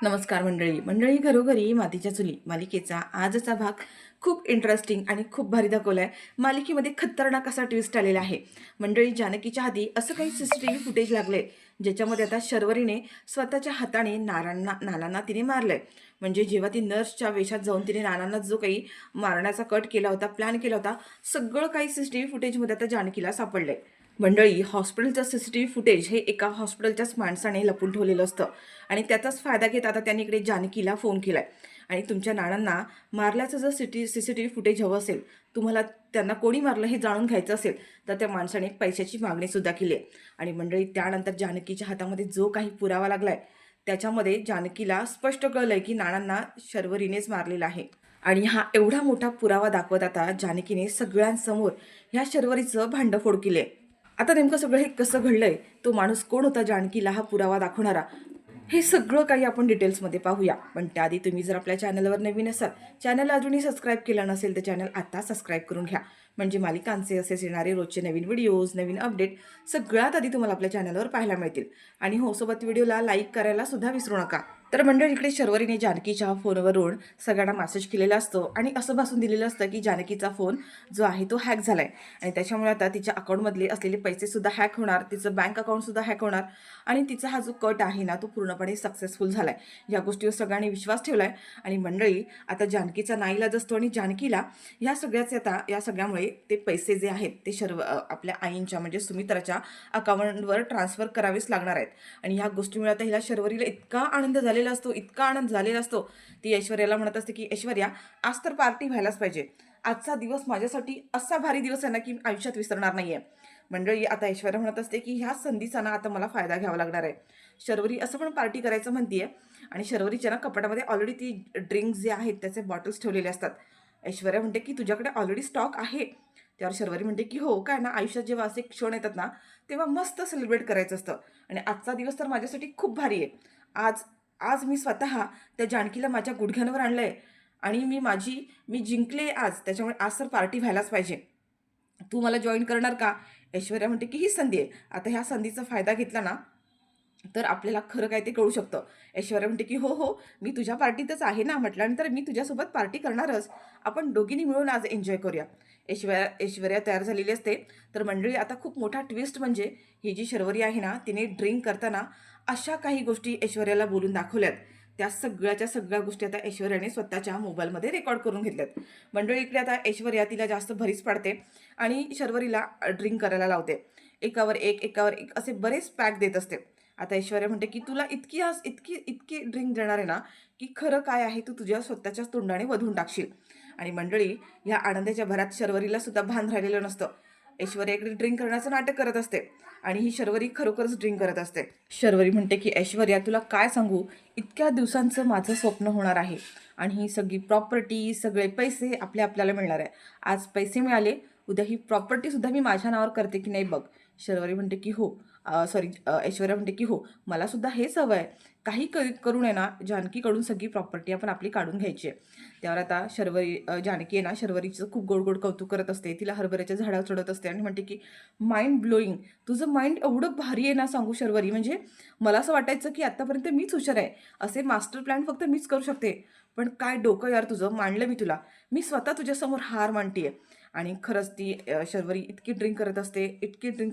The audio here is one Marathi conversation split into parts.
नमस्कार मंडळी घरोघरी मातीच्या चुली मालिकेचा आजचा भाग खूप इंटरेस्टिंग आणि खूप भारी दाखवलाय। मालिकेमध्ये खतरनाक असा ट्विस्ट आलेला आहे। मंडळी, जानकीच्या हाती असं काही सीसीटीव्ही फुटेज लागले ज्याच्यामध्ये आता शर्वरीने स्वतःच्या हाताने नानांना तिने मारलंय। म्हणजे जेव्हा ती नर्सच्या वेशात जाऊन तिने नानांना जो काही मारण्याचा कट केला होता, प्लॅन केला होता, सगळं काही सीसीटीव्ही फुटेजमध्ये आता जानकीला सापडलंय। मंडळी, हॉस्पिटलचं सीसीटीव्ही फुटेज हे एका हॉस्पिटलच्याच माणसाने लपून ठेवलेलं असतं आणि त्याचाच फायदा घेत आता त्यांनी इकडे जानकीला फोन केलाय आणि तुमच्या नानांना मारल्याचं जर सीसीटीव्ही फुटेज हवं असेल, तुम्हाला त्यांना कोणी मारलं हे जाणून घ्यायचं असेल, तर त्या माणसाने पैशाची मागणी सुद्धा केली आहे। आणि मंडळी, त्यानंतर जानकीच्या हातामध्ये जो काही पुरावा लागलाय त्याच्यामध्ये जानकीला स्पष्ट कळलंय की नानांना शर्वरीनेच मारलेला आहे। आणि हा एवढा मोठा पुरावा दाखवत आता जानकीने सगळ्यांसमोर ह्या शर्वरीचं भांडफोड केले। आता नेमकं सगळं हे कसं घडलंय, तो माणूस कोण होता जानकीला हा पुरावा दाखवणारा, हे सगळं काही आपण डिटेल्समध्ये पाहूया। पण त्याआधी तुम्ही जर आपल्या चॅनलवर नवीन असाल, चॅनल अजूनही सबस्क्राईब केलं नसेल तर चॅनल आता सबस्क्राईब करून घ्या, म्हणजे मालिकांचे असेच येणारे रोजचे नवीन व्हिडिओज, नवीन अपडेट सगळ्यात आधी तुम्हाला आपल्या चॅनलवर पाहायला मिळतील। आणि हो, सोबत व्हिडिओला लाईक करायला सुद्धा विसरू नका। तर मंडळी, इकडे शर्वरीने जानकीच्या फोनवरून सगळ्यांना मेसेज केलेला असतो आणि असं भासून दिलेलं असतं की जानकीचा फोन जो आहे तो हॅक झालाय आणि त्याच्यामुळे आता तिच्या अकाउंटमधले असलेले पैसे सुद्धा हॅक होणार, तिचं बँक अकाउंट सुद्धा हॅक होणार आणि तिचा हा जो कट आहे ना तो पूर्णपणे सक्सेसफुल झालाय। या गोष्टीवर सगळ्यांनी विश्वास ठेवलाय आणि मंडळी, आता जानकीचा नाईलाज असतो आणि जानकीला या सगळ्यामुळे ते पैसे जे आहेत ते आपल्या आईंच्या म्हणजे सुमित्राच्या अकाउंटवर ट्रान्सफर करावेच लागणार आहेत। आणि ह्या गोष्टीमुळे आता हिला शर्वरीला इतका आनंद झालेला असतो, इतका आनंद झालेला असतो, ती ऐश्वर्याला म्हणत असते की ऐश्वर्या, आज तर पार्टी व्हायलाच पाहिजे। आजचा दिवस माझ्यासाठी असा भारी दिवस आहे ना की आयुष्यात विसरणार नाहीये। मंडळी, आता ऐश्वर्या म्हणत असते की ह्या संधीचा ना आता मला फायदा घ्यावा लागणार आहे। शर्वरी असं पण पार्टी करायचं म्हणतीये आणि शर्वरीच्या ना कपाटामध्ये ऑलरेडी ती ड्रिंक्स जे आहेत त्याचे बॉटल्स ठेवलेले असतात। ऐश्वर्या म्हणते की तुझ्याकडे ऑलरेडी स्टॉक आहे? त्यावर शर्वरी म्हणते की हो, काय ना, आयुष्यात जेव्हा असे क्षण येतात ना तेव्हा मस्त सेलिब्रेट करायचं असतं आणि आजचा दिवस तर माझ्यासाठी खूप भारी आहे। आज आज मी स्वतः त्या जानकीला माझ्या गुडघ्यांवर आणलंय आणि मी जिंकले आज, त्याच्यामुळे आज तर पार्टी व्हायलाच पाहिजे। तू मला जॉईन करणार का? ऐश्वर्या म्हणते की ही संधी आहे, आता ह्या संधीचा फायदा घेतला ना तर आपल्याला खरं काय ते कळू शकतं। ऐश्वर्या म्हणते की हो हो, मी तुझ्या पार्टीतच आहे ना, म्हटल्यानंतर मी तुझ्यासोबत पार्टी करणारच, आपण दोघींनी मिळून आज एन्जॉय करूया। ऐश्वर्या तयार झालेली असते। तर मंडळी, आता खूप मोठा ट्विस्ट म्हणजे ही जी शर्वरी आहे ना तिने ड्रिंक करताना अशा काही गोष्टी ऐश्वर्याला बोलून दाखवल्यात, त्या सगळ्याच्या सगळ्या गोष्टी आता ऐश्वर्याने स्वतःच्या मोबाईलमध्ये रेकॉर्ड करून घेतल्यात। मंडळी, इकडे आता ऐश्वर्या तिला जास्त भरीच पाडते आणि शर्वरीला ड्रिंक करायला लावते। एकावर एक असे बरेच पॅक देत असते। आता ऐश्वर्या म्हणते की तुला इतकी इतकी ड्रिंक देणार आहे ना की खरं काय आहे तू तुझ्या स्वतःच्याच तोंडाने वधून टाकशील। आणि मंडळी, या आनंदाच्या भरात शर्वरीला सुद्धा भान राहिलेलं नसतं। ऐश्वर्या इकडे ड्रिंक करण्याचं नाटक करत असते आणि ही शर्वरी खरोखरच ड्रिंक करत असते। शर्वरी म्हणते की ऐश्वर्या, तुला काय सांगू, इतक्या दिवसांचं माझं स्वप्न होणार आहे आणि ही सगळी प्रॉपर्टी, सगळे पैसे आपल्याला मिळणार आहे। आज पैसे मिळाले, उद्या ही प्रॉपर्टी सुद्धा मी माझ्या नावावर करते की नाही बघ। शर्वरी म्हणते की हो, ऐश्वर्या म्हणते की हो, मला सुद्धा हेच हवं आहे, काही करून आहे ना जानकीकडून सगळी प्रॉपर्टी आपण आपली काढून घ्यायची आहे। त्यावर आता जानकी आहे ना शर्वरीचं खूप गोड गोड कौतुक करत असते, तिला हरभऱ्याच्या झाडावर चढत असते आणि म्हणते की माइंड ब्लोईंग, तुझं माइंड एवढं भारी आहे ना सांगू शर्वरी, म्हणजे मला असं वाटायचं की आत्तापर्यंत मीच हुशार आहे, असे मास्टर प्लॅन फक्त मीच करू शकते, पण काय डोकं यार तुझं, मांडलं मी तुला, मी स्वतः तुझ्यासमोर हार मांडतीये। आणि खरंच ती शर्वरी इतकी ड्रिंक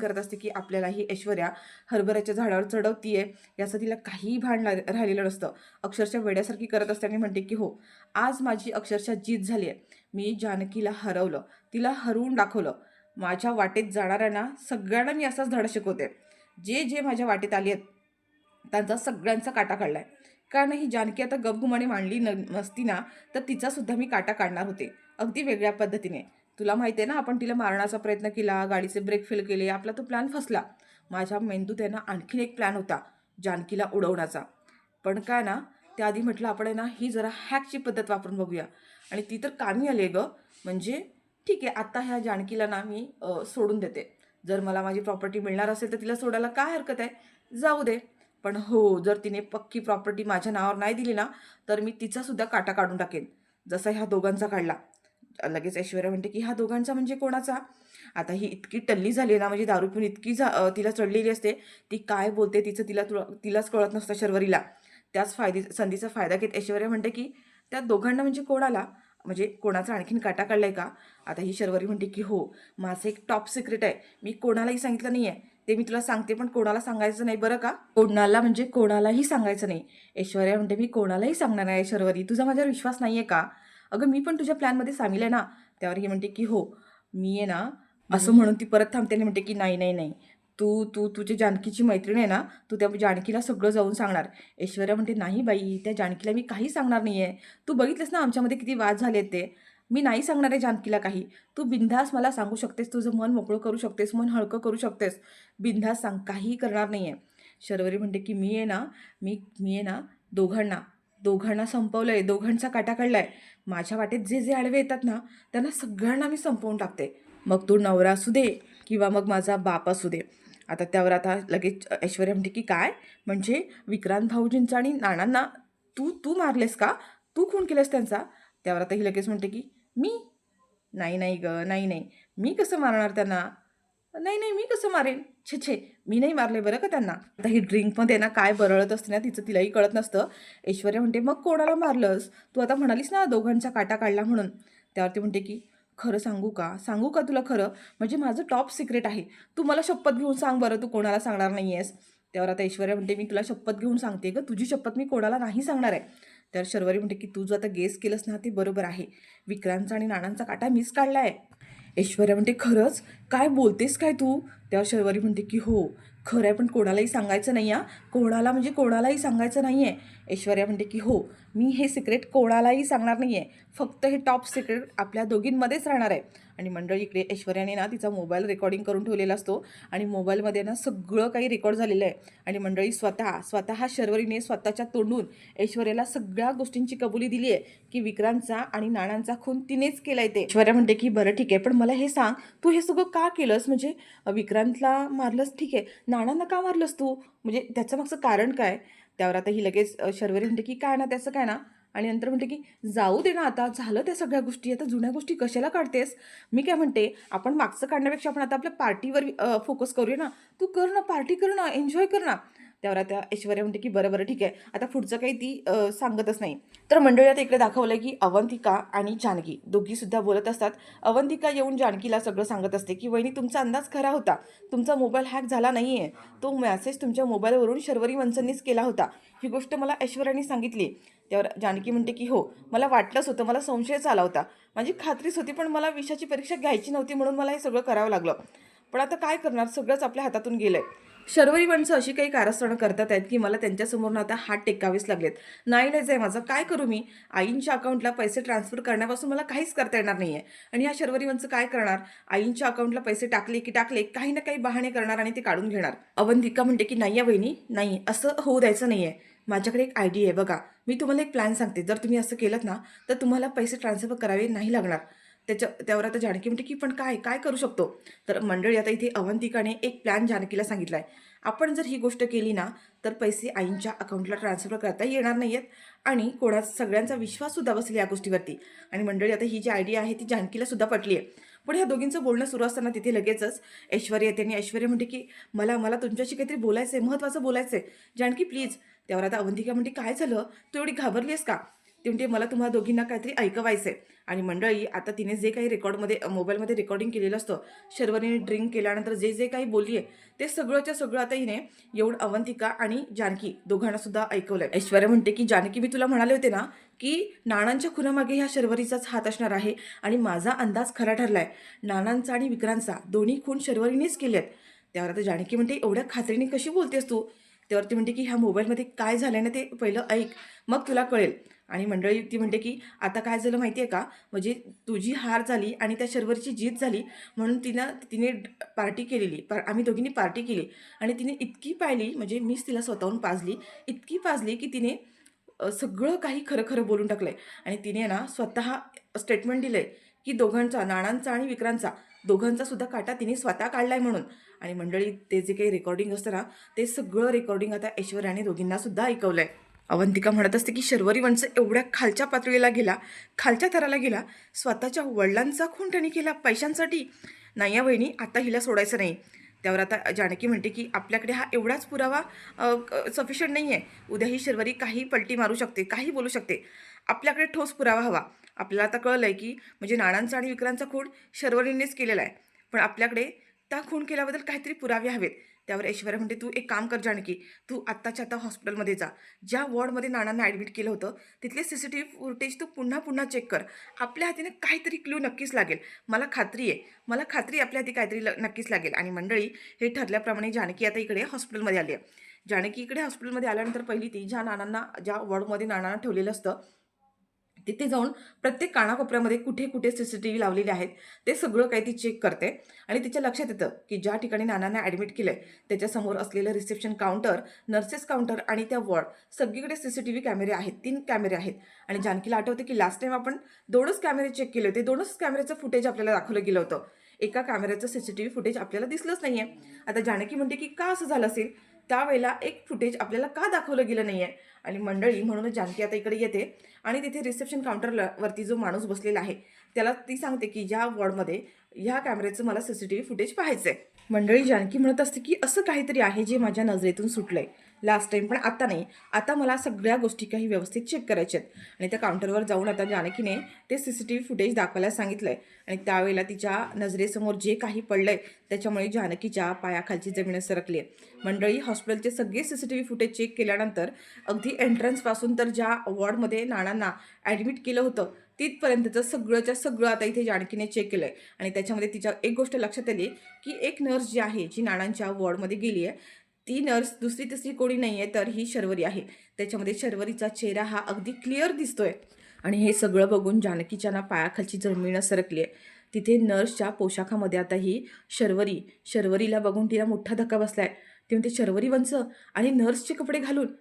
करत असते की आपल्याला ही ऐश्वर्या हरभऱ्याच्या झाडावर चढवतीये याचं तिला काहीही भान राहिलेलं नसतं। अक्षरशः वेड्यासारखी करत असते आणि म्हणते की हो, आज माझी अक्षरशः जीत झाली आहे, मी जानकीला हरवलं, तिला हरवून दाखवलं। माझ्या वाटेत जाणाऱ्यांना सगळ्यांना मी असाच धडा शिकवते, जे जे माझ्या वाटेत आली आहेत त्यांचा सगळ्यांचा काटा काढलाय। कारण ही जानकी आता गपगुमाने मांडली नसती ना तर तिचा सुद्धा मी काटा काढणार होते, अगदी वेगळ्या पद्धतीने। तुला माहिती आहे ना, आपण तिला मारण्याचा प्रयत्न केला, गाडीचे ब्रेक फेल केले, आपला तो प्लॅन फसला। माझ्या मेंदूत आहे ना आणखीन एक प्लॅन होता, जानकीला उडवण्याचा। पण काय ना, त्याआधी म्हटलं आपण आहे ना ही जरा हॅकची पद्धत वापरून बघूया आणि ती तर कामी आली गं। म्हणजे ठीक आहे, आता ह्या जानकीला ना मी सोडून देते, जर मला माझी प्रॉपर्टी मिळणार असेल तर तिला सोडायला काय हरकत आहे, जाऊ दे। पण हो, जर तिने पक्की प्रॉपर्टी माझ्या नावावर नाही दिली ना तर मी तिचा सुद्धा काटा काढून टाकेन, जसा ह्या दोघांचा काढला। लगेच ऐश्वर्या म्हणते की ह्या दोघांचा म्हणजे कोणाचा? आता ही इतकी टल्ली झाली ना, म्हणजे दारू पिऊन तिला चढलेली असते, ती काय बोलते तिचं तिलाच कळत नसतं शर्वरीला। त्याच संधीचा फायदा घेत ऐश्वर्या म्हणते की त्या दोघांना म्हणजे कोणाला, म्हणजे कोणाचा आणखीन काटा काढलाय का? आता ही शर्वरी म्हणते की हो, माझं एक टॉप सिक्रेट आहे, मी कोणालाही सांगितलं नाही आहे, ते मी तुला सांगते, पण कोणाला सांगायचं नाही बरं का? कोणाला म्हणजे कोणालाही सांगायचं नाही. ऐश्वर्या म्हणते मी कोणालाही सांगणार नाही शर्वरी, तुझा माझ्यावर विश्वास नाही आहे का? अगं मी पण तुझ्या प्लॅनमध्ये सामील आहे ना. त्यावर ही म्हणते की हो मी आहे ना, असं म्हणून ती परत थांबते आणि म्हणते की नाही नाही नाही, तू तू तुझी जानकीची मैत्रीण आहे ना, तू त्या जानकीला सगळं जाऊन सांगणार. ऐश्वर्या म्हणते नाही बाई, त्या जानकीला मी काही सांगणार नाही आहे. तू बघितलंस ना आमच्यामध्ये किती वाद झालेत ते. मी नाही सांगणार आहे जानकीला काही. तू बिनधास्त मला सांगू शकतेस, तुझं मन मोकळं करू शकतेस, मन हलकं करू शकतेस. बिनधास्त सांग, काहीही करणार नाही आहे. शर्वरी म्हणते की मी आहे ना, मी आहे ना, दोघांना दोघांना संपवलंय, दोघांचा काटा काढलाय. माझ्या वाटेत जे जे आडवे येतात ना, त्यांना सगळ्यांना मी संपवून टाकते. मग तो नवरा असू दे किंवा मग माझा बाप असू दे. आता त्यावर आता लगेच ऐश्वर्या म्हणते की काय, म्हणजे विक्रांत भाऊजींचा आणि नानांना तू तू मारलेस का? तू खून केलंस त्यांचा? त्यावर आता ही लगेच म्हणते की मी नाही नाही गं, नाही नाही, मी कसं मारणार त्यांना? नाही नाही, मी कसं मारेन? छे छे, मी नाही मारले बरं का त्यांना. आता ही ड्रिंकमध्ये ना काय बरळत असते ना, तिचं तिलाही कळत नसतं. ऐश्वर्या म्हणते मग कोणाला मारलंस तू? आता म्हणालीस ना दोघांचा काटा काढला म्हणून. त्यावरती म्हणते की खरं सांगू का तुला खरं, म्हणजे माझं टॉप सिक्रेट आहे. तू मला शपथ घेऊन सांग बरं, तू कोणाला सांगणार नाही आहेस? त्यावर आता ऐश्वर्या म्हणते मी तुला शपथ घेऊन सांगते गं, तुझी शपथ मी कोणाला नाही सांगणार आहे. तर शर्वरी म्हणते की तू जो आता गेस केलंस ना ते बरोबर आहे, विक्रांतचा आणि नानांचा काटा मीच काढला आहे. ऐश्वर्या म्हणते खरंच? काय बोलतेस काय तू? तेव्हा शर्वरी म्हणते की हो खरं आहे, पण कोणालाही सांगायचं नाही हा, कोणाला म्हणजे कोणालाही सांगायचं नाही आहे. ऐश्वर्या म्हणते की हो, मी हे सिक्रेट कोणालाही सांगणार नाही आहे, फक्त हे टॉप सिक्रेट आपल्या दोघींमध्येच राहणार आहे. आणि मंडळी इकडे ऐश्वर्याने ना तिचा मोबाईल रेकॉर्डिंग करून ठेवलेला असतो आणि मोबाईलमध्ये ना सगळं काही रेकॉर्ड झालेलं आहे. आणि मंडळी स्वतः शर्वरीने स्वतःच्या तोंडून ऐश्वर्याला सगळ्या गोष्टींची कबुली दिली आहे की विक्रांतचा आणि नानांचा खून तिनेच केलाय. ते ऐश्वर्या म्हणते की बरं ठीक आहे, पण मला हे सांग, तू हे सगळं का केलंस? म्हणजे विक्रांतला मारलंस ठीक आहे, नानांना का मारलंस तू? म्हणजे त्याचं मागचं कारण काय? त्यावर आता ही लगेच शर्वरी म्हणते की काय ना त्याचं काय ना, आणि नंतर म्हणते की जाऊ दे ना, आता झालं त्या सगळ्या गोष्टी, आता जुन्या गोष्टी कशाला काढतेस? मी काय म्हणते, आपण मागचं काढण्यापेक्षा आपण आता आपल्या पार्टीवर फोकस करूया ना. तू कर ना, पार्टी कर ना, एन्जॉय कर ना. त्यावर आता ऐश्वर्या म्हणते की बरं बरं ठीक आहे, आता पुढचं काही ती सांगतच नाही. तर मंडळी आता इकडे दाखवलं की अवंतिका आणि जानकी दोघीसुद्धा बोलत असतात. अवंतिका येऊन जानकीला सगळं सांगत असते की वहिनी तुमचा अंदाज खरा होता, तुमचा मोबाईल हॅक झाला नाही आहे, तो मेसेज तुमच्या मोबाईलवरून शर्वरी वंचनीच केला होता, ही गोष्ट मला ऐश्वर्याने सांगितली. त्यावर जानकी म्हणते की हो, मला वाटलंच होतं, मला संशयच आला होता, माझी खात्रीच होती, पण मला विषयाची परीक्षा घ्यायची नव्हती म्हणून मला हे सगळं करावं लागलं. पण आता काय करणार, सगळंच आपल्या हातातून गेलंय. शर्वरी माणसं अशी काही कारस्थानं करतात आहेत की मला त्यांच्यासमोर आता हात टेकावेच लागलेत. नाईलाज आहे माझं, काय करू मी? आईंच्या अकाउंटला पैसे ट्रान्सफर करण्यापासून मला काहीच करता येणार नाही आहे. आणि ह्या शर्वरी माणसं काय करणार? आईंच्या अकाउंटला पैसे टाकले की टाकले, काही ना काही बहाणे करणार आणि ते काढून घेणार. अवंतिका म्हणते की नाही बहिणी, नाही, असं होऊ द्यायचं नाही आहे. माझ्याकडे एक आयडिया आहे बघा, मी तुम्हाला एक प्लॅन सांगते, जर तुम्ही असं केलं ना तर तुम्हाला पैसे ट्रान्सफर करावे नाही लागणार. त्यावर आता जानकी म्हणते की पण काय काय करू शकतो? तर मंडळी आता इथे अवंतिकाने एक प्लॅन जानकीला सांगितला आहे. आपण जर ही गोष्ट केली ना तर पैसे आईंच्या अकाउंटला ट्रान्सफर करता येणार नाही आहेत आणि सगळ्यांचा विश्वाससुद्धा बसेल या गोष्टीवरती. आणि मंडळी आता ही जी आयडिया आहे ती जानकीलासुद्धा पटली आहे. पण ह्या दोघींचं बोलणं सुरू असताना तिथे लगेचच ऐश्वर्या येते आणि ऐश्वर्या म्हणते की मला मला तुमच्याशी काहीतरी बोलायचं आहे, महत्त्वाचं बोलायचं आहे जानकी प्लीज. त्यावर आता अवंतिका म्हणते काय झालं, तू एवढी घाबरली आहेस का? ती म्हणते मला तुम्हाला दोघींना काहीतरी ऐकवायचं आहे. आणि मंडळी आता तिने जे काही रेकॉर्डमध्ये मोबाईलमध्ये रेकॉर्डिंग केलेलं असतं, शर्वरीने ड्रिंक केल्यानंतर जे जे काही बोलली आहे ते सगळंच्या सगळं आता हिने येऊन अवंतिका आणि जानकी दोघांना सुद्धा ऐकवलंय. ऐश्वर्या म्हणते की जानकी मी तुला म्हणाले होते ना की नानांच्या खुनामागे ह्या शर्वरीचाच हात असणार आहे आणि माझा अंदाज खरा ठरलाय. नानांचा आणि विक्रांतचा दोन्ही खून शर्वरीनेच केलेत. त्यावर आता जानकी म्हणते एवढ्या खात्रीने कशी बोलतेस तू? त्यावरती म्हणते की ह्या मोबाईलमध्ये काय झालं ना ते पहिलं ऐक, मग तुला कळेल. आणि मंडळी ती म्हणते की आता काय झालं माहिती आहे का, म्हणजे तुझी हार झाली आणि त्या शर्वरीची जीत झाली म्हणून तिने पार्टी केलेली, आम्ही दोघींनी पार्टी केली आणि तिने इतकी पाहिली, म्हणजे मीच तिला स्वतःहून पाजली, इतकी पाजली की तिने सगळं काही खरं खरं बोलून टाकलंय. आणि तिने ना स्वतः स्टेटमेंट दिलंय की दोघांचा, नानांचा आणि विक्रांतचा, दोघांचा सुद्धा काटा तिने स्वतः काढलाय म्हणून. आणि मंडळी ते जे काही रेकॉर्डिंग असतं ना ते सगळं रेकॉर्डिंग आता ऐश्वर्याने दोघींना सुद्धा ऐकवलंय. अवंतिका म्हणत असते की शर्वरी वंश एवढ्या खालच्या पातळीला गेला, खालच्या थराला गेला, स्वतःच्या वडिलांचा खून त्यांनी केला पैशांसाठी. नाही या बहिणी, आता हिला सोडायचं नाही. त्यावर आता जानकी म्हणते की आपल्याकडे हा एवढाच पुरावा सफिशियंट नाही आहे. उद्या ही शर्वरी काही पलटी मारू शकते, काही बोलू शकते. आपल्याकडे ठोस पुरावा हवा. आपल्याला आता कळलं आहे की म्हणजे नानांचा आणि विक्रांतचा खून शर्वरीनेच केलेला आहे. पण आपल्याकडे त्या खून केल्याबद्दल काहीतरी पुरावे हवेत. त्यावर ऐश्वर्या म्हणते, "तू एक काम कर जानकी, तू आत्ताच्या आत्ता हॉस्पिटलमध्ये जा. ज्या वॉर्डमध्ये नानांना ॲडमिट केलं होतं, तिथले CCTV फुटेज तू पुन्हा पुन्हा चेक कर. आपल्या हातीने काहीतरी क्लू नक्कीच लागेल. मला खात्री आहे आपल्या हाती काहीतरी नक्कीच लागेल." आणि मंडळी, हे ठरल्याप्रमाणे जानकी आता इकडे हॉस्पिटलमध्ये आली आहे. जानकी इकडे हॉस्पिटलमध्ये आल्यानंतर पहिली ती ज्या वॉर्डमध्ये नानांना ठेवलेलं असतं, तिथे जाऊन प्रत्येक कानाकोपऱ्यामध्ये कुठे कुठे CCTV लावलेले आहेत ते सगळं काही ती चेक करते. आणि तिच्या लक्षात येतं की ज्या ठिकाणी नानांना ॲडमिट केलं आहे त्याच्यासमोर असलेलं रिसेप्शन काउंटर, नर्सेस काउंटर आणि त्या वॉर्ड सगळीकडे CCTV कॅमेरे आहेत, 3 कॅमेरे आहेत. आणि जानकीला आठवते की लास्ट टाईम आपण 2च कॅमेरे चेक केले होते, 2च कॅमेऱ्याचं फुटेज आपल्याला दाखवलं गेलं होतं. एका कॅमेऱ्याचं CCTV फुटेज आपल्याला दिसलंच नाही आहे. आता जानकी म्हणते की का असं झालं असेल? त्यावेळेला एक फुटेज आपल्याला का दाखवलं गेलं नाही आहे? आणि मंडळी, म्हणूनच जानकी आता इकडे येते आणि तिथे रिसेप्शन काउंटरला वरती जो माणूस बसलेला आहे त्याला ती सांगते की ज्या वॉर्डमध्ये ह्या कॅमेऱ्याचं मला CCTV फुटेज पाहायचं आहे. मंडळी, जानकी म्हणत असते की असं काहीतरी आहे जे माझ्या नजरेतून सुटलंय लास्ट टाइम, पण आता नाही. आता मला सगळ्या गोष्टी काही व्यवस्थित चेक करायच्या आहेत. आणि त्या काउंटरवर जाऊन आता जानकीने ते CCTV फुटेज दाखवायला सांगितलंय. आणि त्यावेळेला तिच्या नजरेसमोर जे काही पडलंय त्याच्यामुळे जानकीच्या पायाखालची जमीन सरकली आहे. मंडळी, हॉस्पिटलचे सगळे CCTV फुटेज चेक केल्यानंतर अगदी एंट्रन्सपासून तर ज्या वॉर्डमध्ये नानांना ॲडमिट केलं होतं तिथपर्यंतचं सगळंच्या सगळं आता इथे जानकीने चेक केलं आहे. आणि त्याच्यामध्ये तिच्या एक गोष्ट लक्षात आली की एक नर्स जी आहे, जी नानांच्या वॉर्डमध्ये गेली आहे, ती नर्स दुसरी तिसरी कोणी नाही आहे, तर ही शर्वरी आहे. त्याच्यामध्ये शर्वरीचा चेहरा हा अगदी क्लिअर दिसतोय. आणि हे सगळं बघून जानकीच्या ना पायाखालची जमीन सरकली आहे. तिथे नर्सच्या पोशाखामध्ये आता ही शर्वरीला बघून तिला मोठा धक्का बसलाय. ती म्हणते, "शर्वरी वंच आणि नर्सचे कपडे घालून?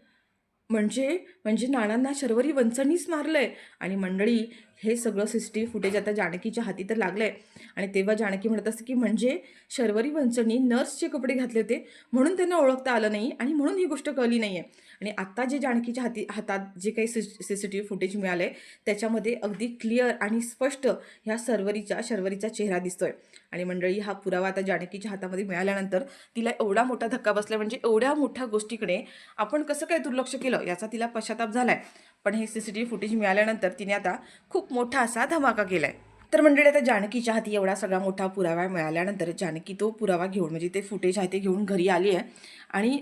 म्हणजे म्हणजे नानांना शर्वरी वंचांनीच मारलंय." आणि मंडळी, हे सगळं CCTV फुटेज आता जानकीच्या हाती तर लागलंय. आणि तेव्हा जानकी म्हणत असते की म्हणजे शर्वरी वंचांनी नर्सचे कपडे घातले होते म्हणून त्यांना ओळखता आलं नाही आणि म्हणून ही गोष्ट कळली नाही आहे. आणि आत्ता जे जानकीच्या हातात जे काही CCTV फुटेज मिळालंय त्याच्यामध्ये अगदी क्लिअर आणि स्पष्ट ह्या शर्वरीचा चेहरा दिसतोय. आणि मंडळी, हा पुरावा आता जानकीच्या हातामध्ये मिळाल्यानंतर तिला एवढा मोठा धक्का बसला, म्हणजे एवढ्या मोठ्या गोष्टीकडे आपण कसं काय दुर्लक्ष केलं याचा तिला पश्चाताप झालाय. पण हे CCTV फुटेज मिळाल्यानंतर तिने आता खूप मोठा असा धमाका केलाय. तर मंडळी, आता जानकीच्या हाती एवढा सगळा मोठा पुरावा मिळाल्यानंतर जानकी तो पुरावा घेऊन, म्हणजे ते फुटेज आहे ते घेऊन घरी आली आहे. आणि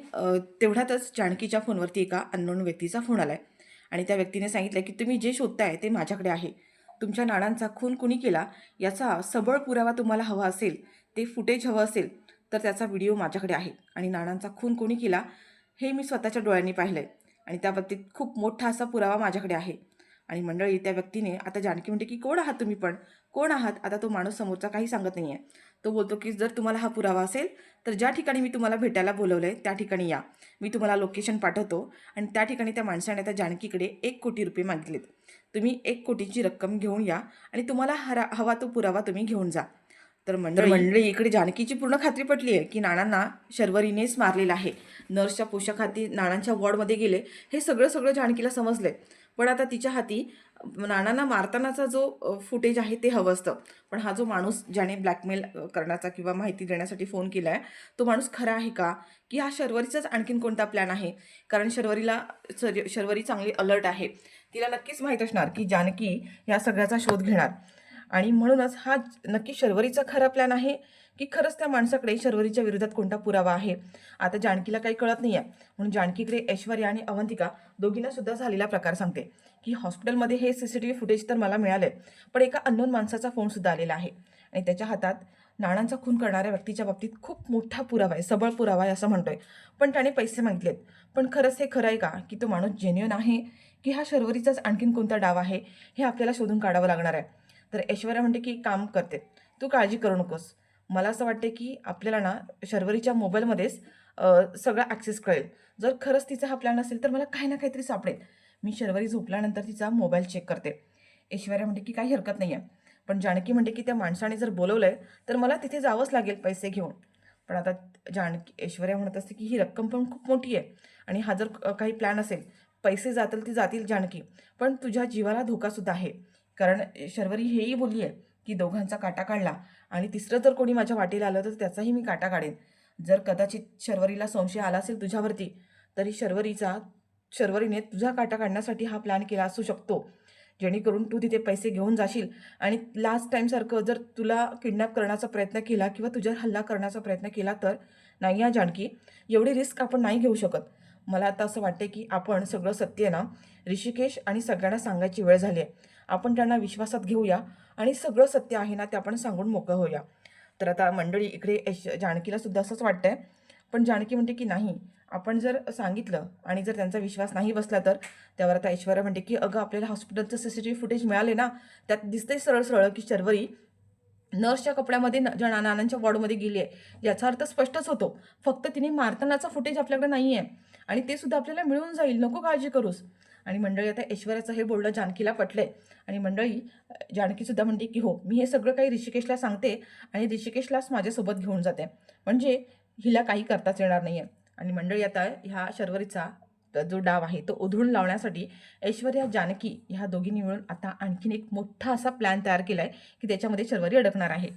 तेवढ्यातच जानकीच्या फोनवरती एका अननोन व्यक्तीचा फोन आलाय. आणि त्या व्यक्तीने सांगितलं की तुम्ही जे शोधताय ते माझ्याकडे आहे. तुमच्या नानांचा खून कुणी केला याचा सबळ पुरावा तुम्हाला हवा असेल, ते फुटेज हवं असेल, तर त्याचा व्हिडिओ माझ्याकडे आहे. आणि नानांचा खून कोणी केला हे मी स्वतःच्या डोळ्यांनी पाहिलं आहे. आणि त्या बाबतीत खूप मोठा असा पुरावा माझ्याकडे आहे. आणि मंडळी, त्या व्यक्तीने आता जानकी म्हणते की कोण आहात तुम्ही, पण कोण आहात? आता तो माणूस समोरचा काही सांगत नाही आहे. तो बोलतो की जर तुम्हाला हा पुरावा असेल तर ज्या ठिकाणी मी तुम्हाला भेटायला बोलवलं आहे त्या ठिकाणी या. मी तुम्हाला लोकेशन पाठवतो. आणि त्या ठिकाणी त्या माणसाने आता जानकीकडे 1 कोटी रुपये मागितलेत. तुम्ही 1 कोटीची रक्कम घेऊन या आणि तुम्हाला हवा तो पुरावा तुम्ही घेऊन जा. तर मंडळी, इकडे जानकीची पूर्ण खात्री पटली आहे की नानांना शर्वरीनेच मारलेलं आहे. नर्सच्या पोशाखाती नानांच्या वॉर्डमध्ये गेले, हे सगळं जानकीला समजलंय. पण आता तिच्या हाती नानांना मारतानाचा जो फुटेज आहे ते हवं असतं. पण हा जो माणूस ज्याने ब्लॅकमेल करण्याचा किंवा माहिती देण्यासाठी फोन केला आहे, तो माणूस खरा आहे का? की हा शर्वरीचाच आणखीन कोणता प्लॅन आहे? कारण शर्वरी चांगली अलर्ट आहे. तिला नक्कीच माहीत असणार की जानकी या सगळ्याचा शोध घेणार. आणि म्हणूनच हा नक्की शर्वरीचा खरा प्लॅन आहे की खरंच त्या माणसाकडे शर्वरीच्या विरोधात कोणता पुरावा आहे? आता जानकीला काही कळत नाही आहे. म्हणून जानकीकडे ऐश्वर्या आणि अवंतिका दोघींना सुद्धा झालेला प्रकार सांगते की हॉस्पिटलमध्ये हे CCTV फुटेज तर मला मिळाले, पण एका अननोन माणसाचा फोनसुद्धा आलेला आहे. आणि त्याच्या हातात नानांचा खून करणाऱ्या व्यक्तीच्या बाबतीत खूप मोठा पुरावा आहे, सबळ पुरावा आहे असं म्हणतोय. पण त्याने पैसे मागितलेत. पण खरंच हे खरं आहे का? की तो माणूस जेन्युइन आहे की हा शर्वरीचाच आणखीन कोणता डाव आहे? हे आपल्याला शोधून काढावं लागणार आहे. तर ऐश्वर्या म्हणते की काम करते, तू काळजी करू नकोस. मला असं वाटते की आपल्याला ना शर्वरीच्या मोबाईलमध्येच सगळा ॲक्सेस कळेल. जर खरंच तिचा हा प्लॅन असेल तर मला काही ना काहीतरी सापडेल. मी शर्वरी झोपल्यानंतर तिचा मोबाईल चेक करते. ऐश्वर्या म्हणते की काही हरकत नाही आहे. पण जानकी म्हणते की त्या माणसाने जर बोलवलंय तर मला तिथे जावंच लागेल पैसे घेऊन. पण आता ऐश्वर्या म्हणत असते की ही रक्कम पण खूप मोठी आहे. आणि हा जर काही प्लॅन असेल, पैसे जातील ती जातील जानकी, पण तुझ्या जीवाला धोकासुद्धा आहे. कारण शर्वरी हेही बोलली आहे की दोघांचा काटा काढला आणि तिसरं जर कोणी माझ्या वाटेला आलं तर त्याचाही मी काटा काढेन. जर कदाचित शर्वरीला संशय आला असेल तुझ्यावरती, तरी शर्वरीने तुझा काटा काढण्यासाठी हा प्लॅन केला असू शकतो, जेणेकरून तू तिथे पैसे घेऊन जाशील आणि लास्ट टाईमसारखं जर तुला किडनॅप करण्याचा प्रयत्न केला किंवा तुझ्यावर हल्ला करण्याचा प्रयत्न केला तर. नाही या जानकी, एवढी रिस्क आपण नाही घेऊ शकत. मला आता असं वाटते की आपण सगळं सत्य ना ऋषिकेश आणि सगळ्यांना सांगायची वेळ झाली आहे. आपण त्यांना विश्वासात घेऊया आणि सगळं सत्य आहे ना ते आपण सांगून मोकळं होऊया. तर आता मंडळी इकडे जानकीला सुद्धा असंच वाटतंय. पण जानकी म्हणते की नाही, आपण जर सांगितलं आणि जर त्यांचा विश्वास नाही बसला तर. त्यावर आता ऐश्वर्या म्हणते की अगं आपल्याला हॉस्पिटलचं CCTV फुटेज मिळाले ना, त्यात दिसतंय सरळ सरळ की शर्वरी नर्सच्या कपड्यामध्ये नानांच्या वॉर्डमध्ये गेली आहे. याचा अर्थ स्पष्टच होतो. फक्त तिने मारतानाचा फुटेज आपल्याकडे नाही आहे आणि ते सुद्धा आपल्याला मिळून जाईल, नको काळजी करूस. आणि मंडळी आता ऐश्वर्याचं हे बोलणं जानकीला पटलंय. आणि मंडळी जानकीसुद्धा म्हणते की हो, मी हे सगळं काही ऋषिकेशला सांगते आणि ऋषिकेशलाच माझ्यासोबत घेऊन जाते, म्हणजे हिला काही करताच येणार नाही आहे. आणि मंडळी आता ह्या शर्वरीचा जो डाव आहे तो उधळून लावण्यासाठी ऐश्वर्या जानकी ह्या दोघींनी मिळून आता आणखीन एक मोठा असा प्लॅन तयार केला आहे की त्याच्यामध्ये शर्वरी अडकणार आहे.